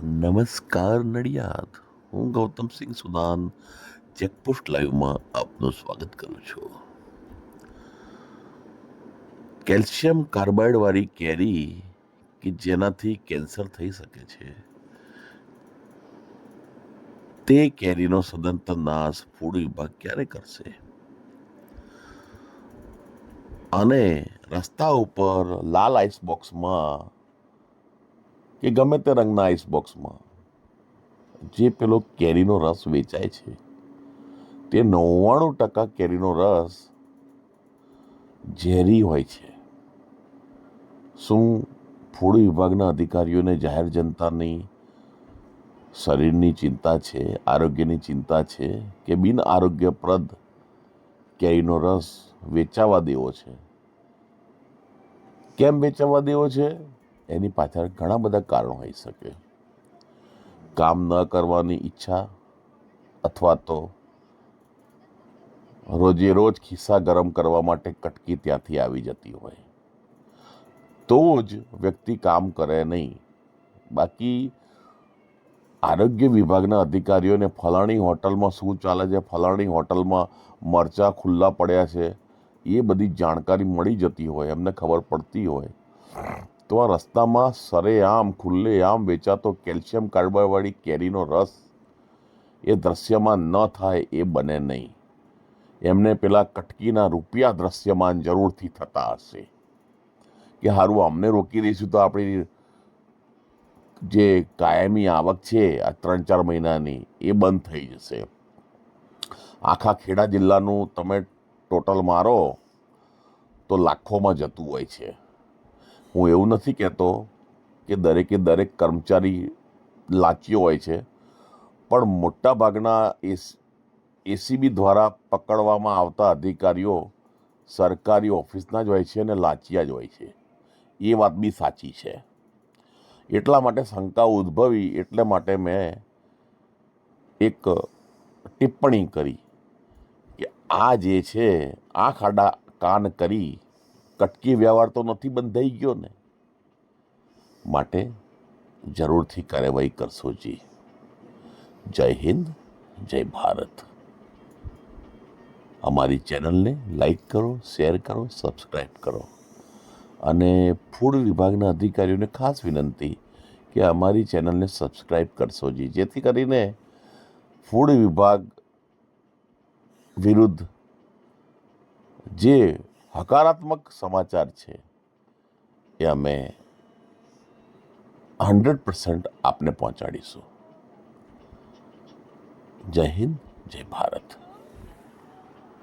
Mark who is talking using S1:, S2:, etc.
S1: નમસ્કાર નડિયાદ. હું Gautamsinh Sudan checkpost લાઈવમાં આપનું સ્વાગત કરું છું. કેલ્શિયમ કાર્બાઇડ વાળી કેરી કે જેનાથી કેન્સર થઈ શકે છે, તે કેરીનો સદંતર નાશ ફૂડ વિભાગ ક્યારે કરશે? અને રસ્તા ઉપર લાલ આઈસ બોક્સમાં કે ગમે તે રંગના આઈસ બોક્સમાં જે પેલો કેરીનો રસ વેચાય છે, તે 99% કેરીનો રસ ઝેરી હોય છે. શું ફૂડ વિભાગના અધિકારીઓને જાહેર જનતાની શરીરની ચિંતા છે, આરોગ્યની ચિંતા છે કે બિન આરોગ્યપ્રદ કેરીનો રસ વેચાવા દેવો છે? કેમ વેચાવા દેવો છે? એની પાછળ ઘણા બધા કારણો હોઈ શકે. કામ ન કરવાની ઈચ્છા, અથવા તો રોજે રોજ ખિસ્સા ગરમ કરવા માટે કટકી ત્યાંથી આવી જતી હોય તો જ વ્યક્તિ કામ કરે નહીં. બાકી આરોગ્ય વિભાગના અધિકારીઓને ફલાણી હોટલમાં શું ચાલે છે, ફલાણી હોટલમાં મરચાં ખુલ્લા પડ્યા છે, એ બધી જાણકારી મળી જતી હોય, એમને ખબર પડતી હોય, તો આ રસ્તામાં સરેઆમ ખુલ્લેઆમ વેચાતો કેલ્શિયમ કાર્બાઇડવાળી કેરીનો રસ એ દ્રશ્યમાન ન થાય એ બને નહીં. એમને પેલા કટકીના રૂપિયા દ્રશ્યમાન જરૂરથી થતા હશે કે સારું અમને રોકી દઈશું તો આપણી જે કાયમી આવક છે આ 3-4 મહિનાની એ બંધ થઈ જશે. આખા ખેડા જિલ્લાનું તમે ટોટલ મારો તો લાખોમાં જતું હોય છે. હું એવું નથી કહેતો કે દરેક કર્મચારી લાંચીઓ હોય છે, પણ મોટા ભાગના એસીબી દ્વારા પકડવામાં આવતા અધિકારીઓ સરકારી ઓફિસના જ હોય છે અને લાંચિયા જ હોય છે. એ વાત બી સાચી છે. એટલા માટે શંકા ઉદ્ભવી, એટલે માટે મેં એક ટિપ્પણી કરી કે આ જે છે આંખ આડા કાન કરી કટકી વ્યવહાર તો નથી બંધાઈ ગયો ને, માટે જરૂરથી કાર્યવાહી કરશો જી. જય હિન્દ, જય ભારત. અમારી ચેનલને લાઈક કરો, શેર કરો, સબસ્ક્રાઈબ કરો. અને ફૂડ વિભાગના અધિકારીઓને ખાસ વિનંતી કે અમારી ચેનલને સબસ્ક્રાઈબ કરશો જી, જેથી કરીને ફૂડ વિભાગ વિરુદ્ધ જે હકારાત્મક સમાચાર છે એ અમે 100% આપને પહોંચાડીશું. જય હિન્દ, જય ભારત.